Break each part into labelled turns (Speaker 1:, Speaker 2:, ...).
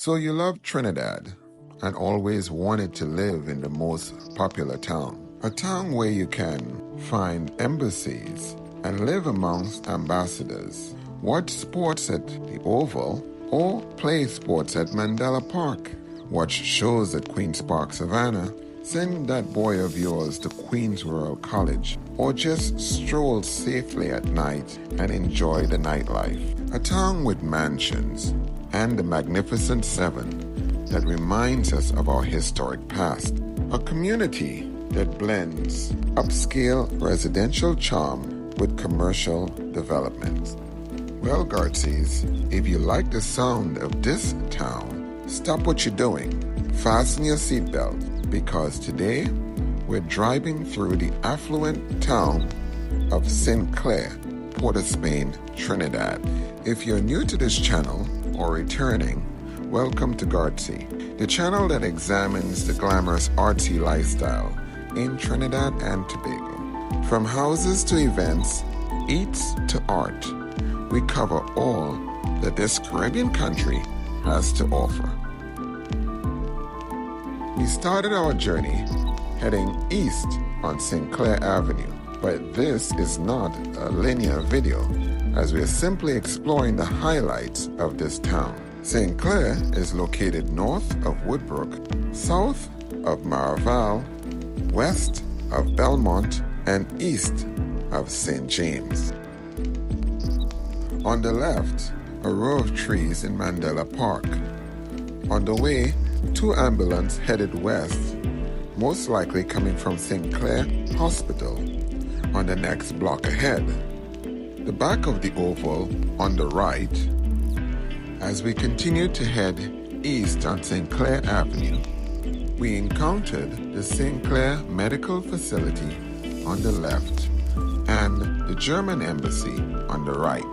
Speaker 1: So you love Trinidad and always wanted to live in the most popular town. A town where you can find embassies and live amongst ambassadors, watch sports at the Oval, or play sports at Mandela Park, watch shows at Queen's Park, Savannah, send that boy of yours to Queen's Royal College, or just stroll safely at night and enjoy the nightlife. A town with mansions and the Magnificent Seven that reminds us of our historic past. A community that blends upscale residential charm with commercial development. Well, Guardsies, if you like the sound of this town, stop what you're doing, fasten your seatbelt, because today we're driving through the affluent town of Clair Port of Spain, Trinidad. If you're new to this channel or returning, welcome to Guardsy, the channel that examines the glamorous artsy lifestyle in Trinidad and Tobago. From houses to events, eats to art, we cover all that this Caribbean country has to offer. We started our journey heading east on St. Clair Avenue, but this is not a linear video, as we are simply exploring the highlights of this town. St. Clair is located north of Woodbrook, south of Maraval, west of Belmont, and east of St. James. On the left, a row of trees in Mandela Park. On the way, two ambulances headed west, most likely coming from St. Clair Hospital. On the next block ahead, the back of the Oval on the right. As we continued to head east on St. Clair Avenue, we encountered the St. Clair Medical Facility on the left and the German Embassy on the right.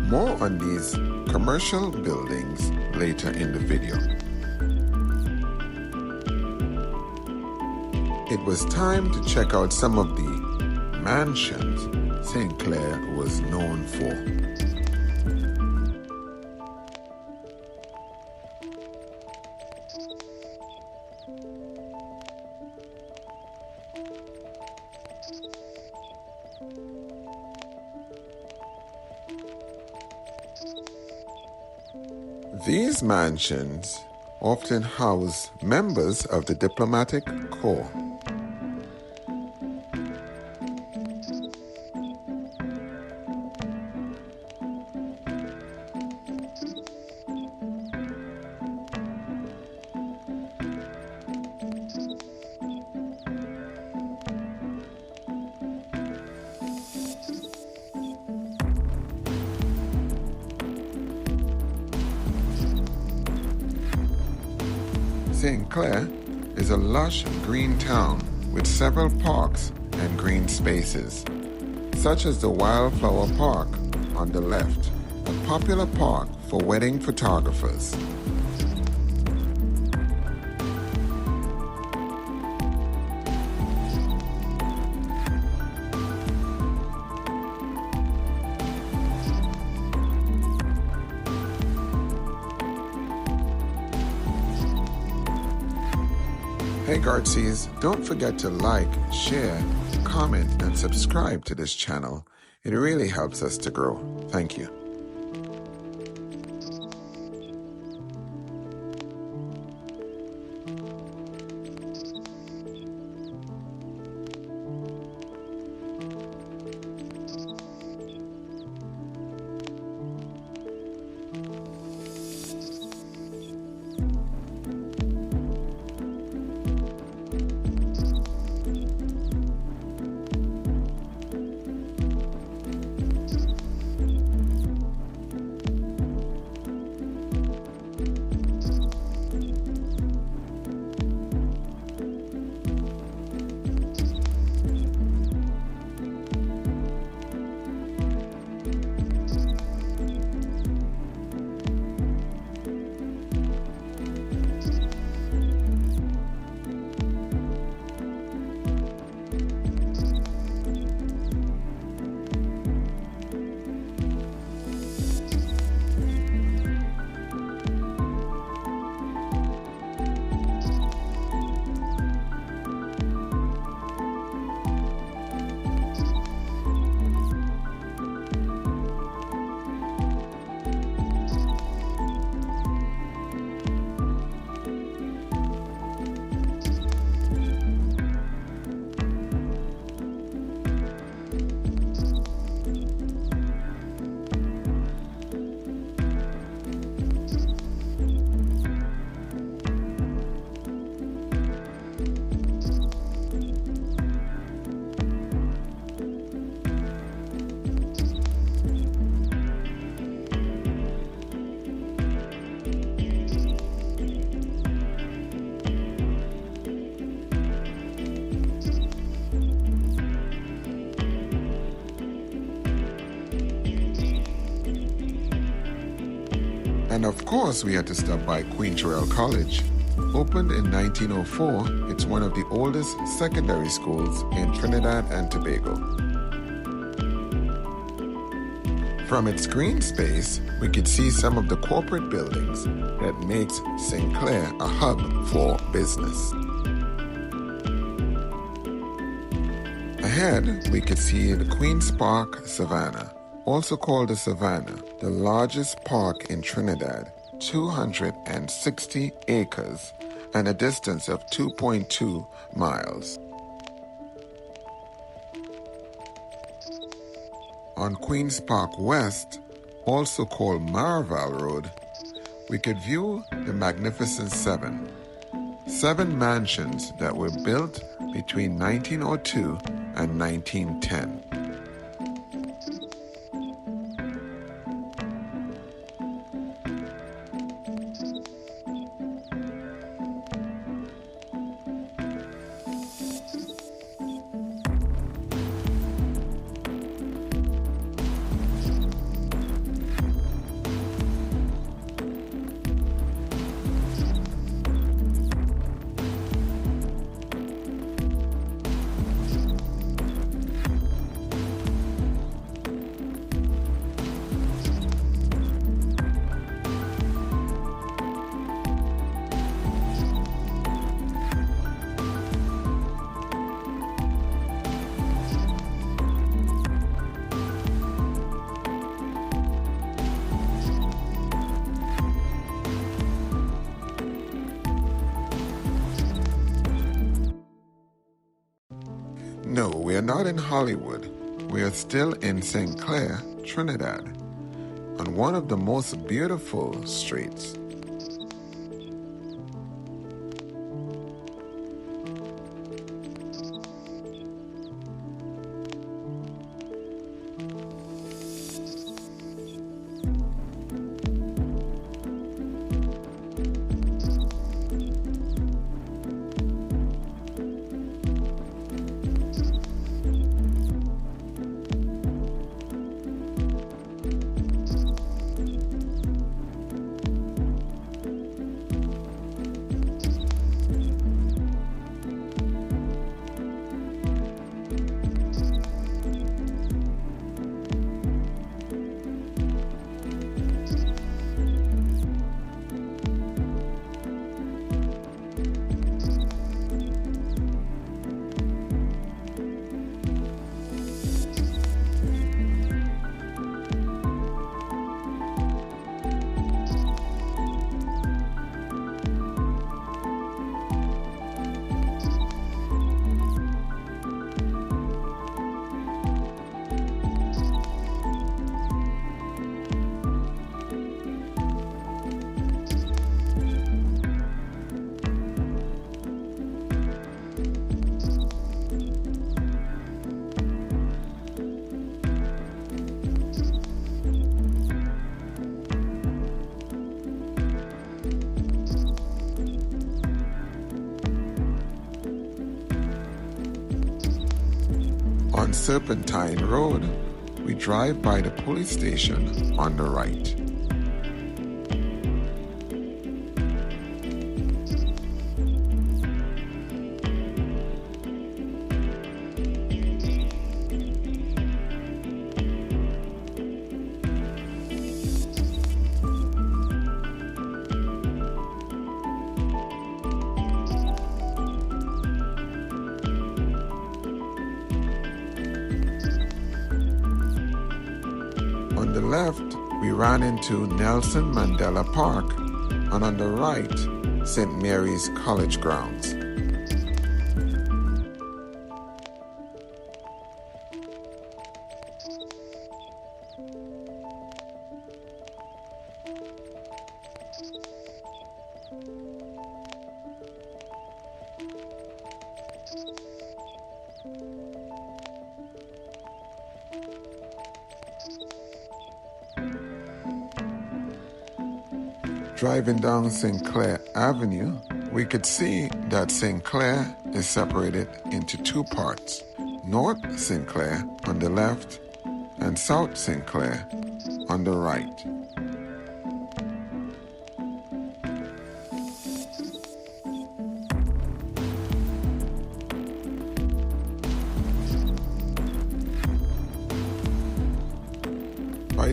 Speaker 1: More on these commercial buildings later in the video. It was time to check out some of the mansions St. Clair was known for. These mansions often house members of the diplomatic corps. St. Clair is a lush green town with several parks and green spaces, such as the Wildflower Park on the left, a popular park for wedding photographers. Hey Guardsies, don't forget to like, share, comment, and subscribe to this channel. It really helps us to grow. Thank you. And of course, we had to stop by Queen Terrell College. Opened in 1904, it's one of the oldest secondary schools in Trinidad and Tobago. From its green space, we could see some of the corporate buildings that makes St. Clair a hub for business. Ahead, we could see the Queen's Park, Savannah, also called the Savannah, the largest park in Trinidad, 260 acres and a distance of 2.2 miles. On Queen's Park West, also called Maraval Road, we could view the Magnificent Seven mansions that were built between 1902 and 1910. No, we are not in Hollywood. We are still in St. Clair, Trinidad, on one of the most beautiful streets. On Serpentine Road, we drive by the police station on the right. On the left, we ran into Nelson Mandela Park, and on the right, St. Mary's College grounds. Driving down St. Clair Avenue, we could see that St. Clair is separated into two parts, North St. Clair on the left and South St. Clair on the right.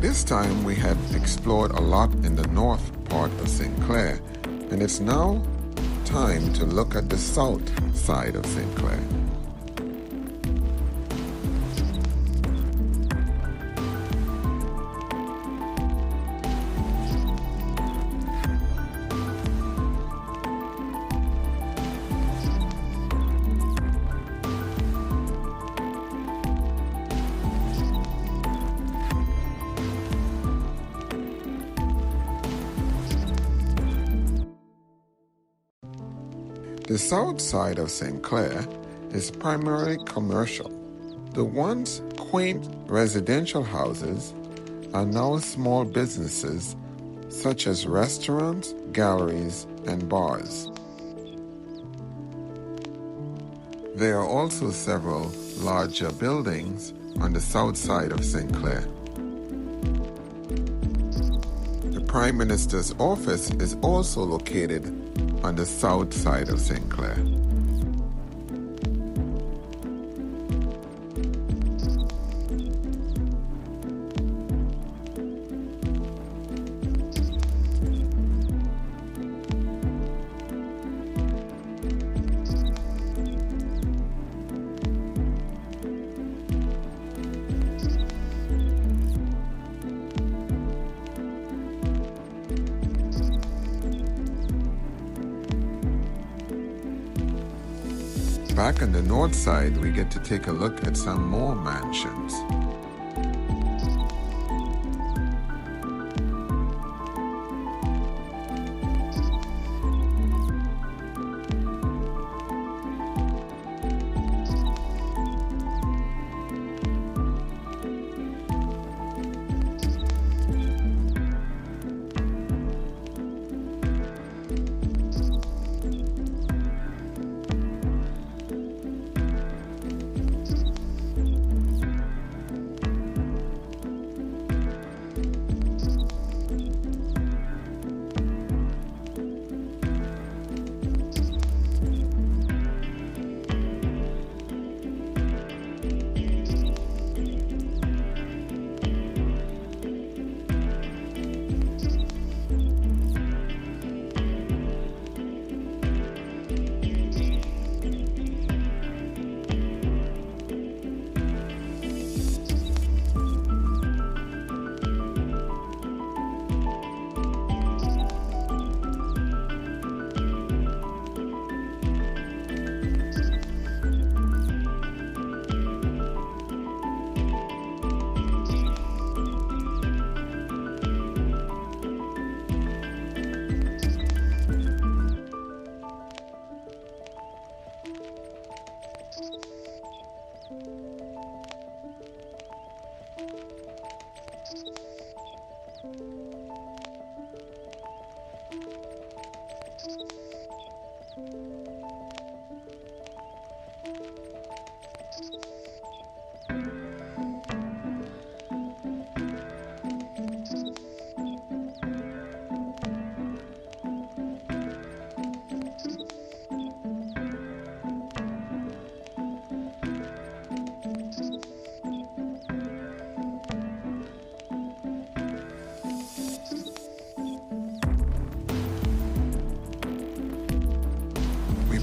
Speaker 1: this time we had explored a lot in the north part of St. Clair, and it's now time to look at the south side of St. Clair. The south side of St. Clair is primarily commercial. The once quaint residential houses are now small businesses such as restaurants, galleries, and bars. There are also several larger buildings on the south side of St. Clair. The Prime Minister's office is also located on the south side of St. Clair. Back on the north side, we get to take a look at some more mansions.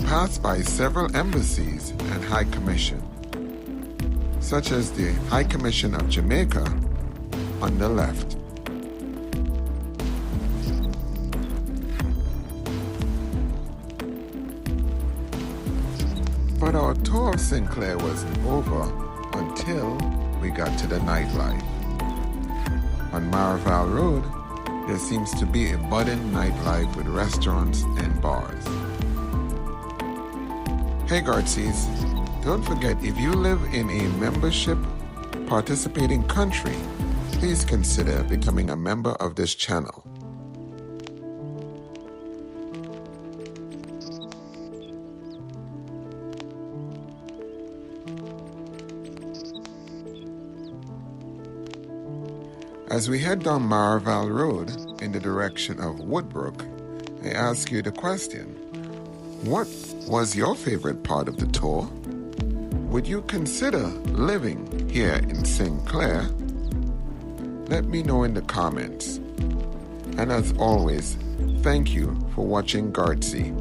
Speaker 1: Passed by several embassies and High Commission, such as the High Commission of Jamaica on the left. But our tour of St. Clair wasn't over until we got to the nightlife. On Maraval Road, there seems to be a budding nightlife with restaurants and bars. Hey Guardsies, don't forget, if you live in a membership participating country, please consider becoming a member of this channel. As we head down Maraval Road in the direction of Woodbrook, I ask you the question, what was your favorite part of the tour? Would you consider living here in St. Clair? Let me know in the comments. And as always, thank you for watching Guardsy.